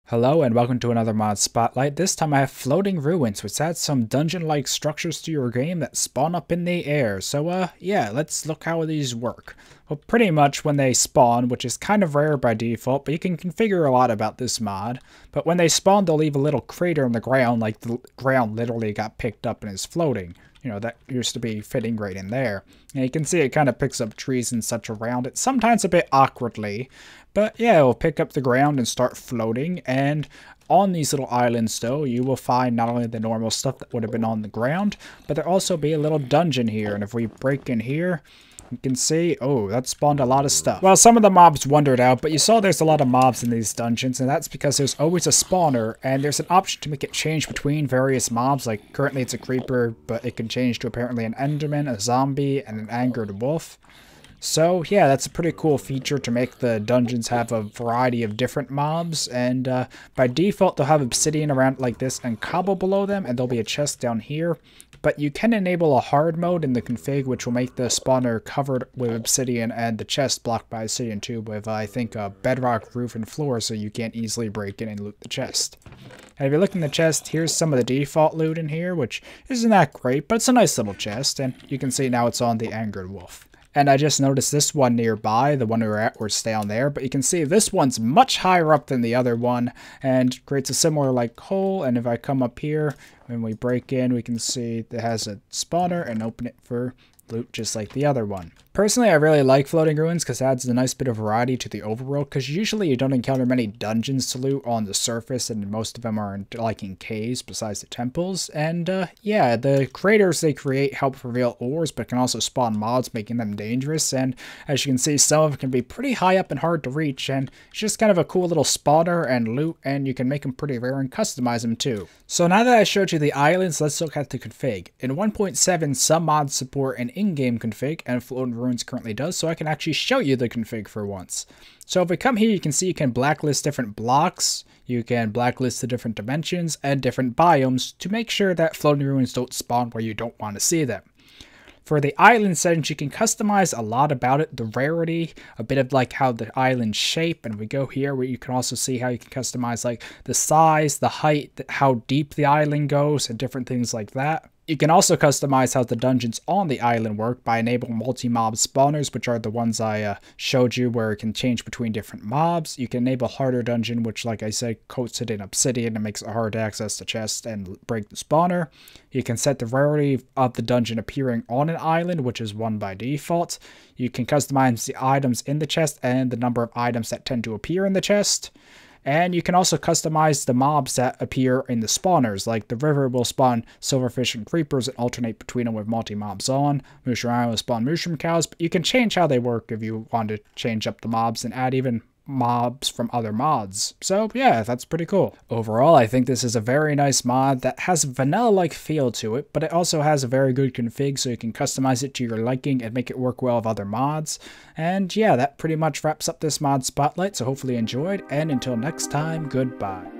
Hello and welcome to another mod spotlight. This time I have floating ruins, which adds some dungeon-like structures to your game that spawn up in the air. So yeah, let's look how these work. Well, pretty much when they spawn, which is kind of rare by default, but you can configure a lot about this mod. But when they spawn, they'll leave a little crater in the ground, like the ground literally got picked up and is floating. You know, that used to be fitting right in there. And you can see it kind of picks up trees and such around it, sometimes a bit awkwardly. But yeah, it'll pick up the ground and start floating. And on these little islands, though, you will find not only the normal stuff that would have been on the ground, but there'll also be a little dungeon here. And if we break in here, you can see, oh, that spawned a lot of stuff. Well, some of the mobs wandered out, but you saw there's a lot of mobs in these dungeons, and that's because there's always a spawner, and there's an option to make it change between various mobs. Like, currently it's a creeper, but it can change to apparently an enderman, a zombie, and an angered wolf. So, yeah, that's a pretty cool feature to make the dungeons have a variety of different mobs, and by default they'll have obsidian around like this and cobble below them, and there'll be a chest down here. But you can enable a hard mode in the config, which will make the spawner covered with obsidian and the chest blocked by obsidian too, with, I think, a bedrock roof and floor, so you can't easily break in and loot the chest. And if you look in the chest, here's some of the default loot in here, which isn't that great, but it's a nice little chest, and you can see now it's on the angered wolf. And I just noticed this one nearby, the one we were at, was down there, but you can see this one's much higher up than the other one, and creates a similar like hole. And if I come up here, when we break in, we can see it has a spawner and open it for loot just like the other one. Personally, I really like floating ruins because it adds a nice bit of variety to the overworld, because usually you don't encounter many dungeons to loot on the surface, and most of them are in caves besides the temples. And yeah, the craters they create help reveal ores, but can also spawn mobs, making them dangerous. And as you can see, some of them can be pretty high up and hard to reach, and it's just kind of a cool little spawner and loot, and you can make them pretty rare and customize them too. So now that I showed you the islands, let's look at the config. In 1.7, some mods support an in-game config, and floating ruins currently does, so I can actually show you the config for once. So if we come here, you can see you can blacklist different blocks, you can blacklist the different dimensions and different biomes to make sure that floating ruins don't spawn where you don't want to see them. For the island settings, you can customize a lot about it, the rarity, a bit of like how the island shape, and we go here where you can also see how you can customize like the size, the height, how deep the island goes, and different things like that. You can also customize how the dungeons on the island work by enabling multi-mob spawners, which are the ones I showed you where it can change between different mobs. You can enable harder dungeon, which like I said, coats it in obsidian and makes it hard to access the chest and break the spawner. You can set the rarity of the dungeon appearing on an island, which is 1 by default. You can customize the items in the chest and the number of items that tend to appear in the chest. And you can also customize the mobs that appear in the spawners, like the river will spawn silverfish and creepers and alternate between them with multi-mobs on. Mushroom Island will spawn mushroom cows, but you can change how they work if you want to change up the mobs and add even mobs from other mods. So yeah, that's pretty cool. Overall, I think this is a very nice mod that has a vanilla-like feel to it, but it also has a very good config, so you can customize it to your liking and make it work well with other mods. And yeah, that pretty much wraps up this mod spotlight, so hopefully you enjoyed, and until next time, goodbye.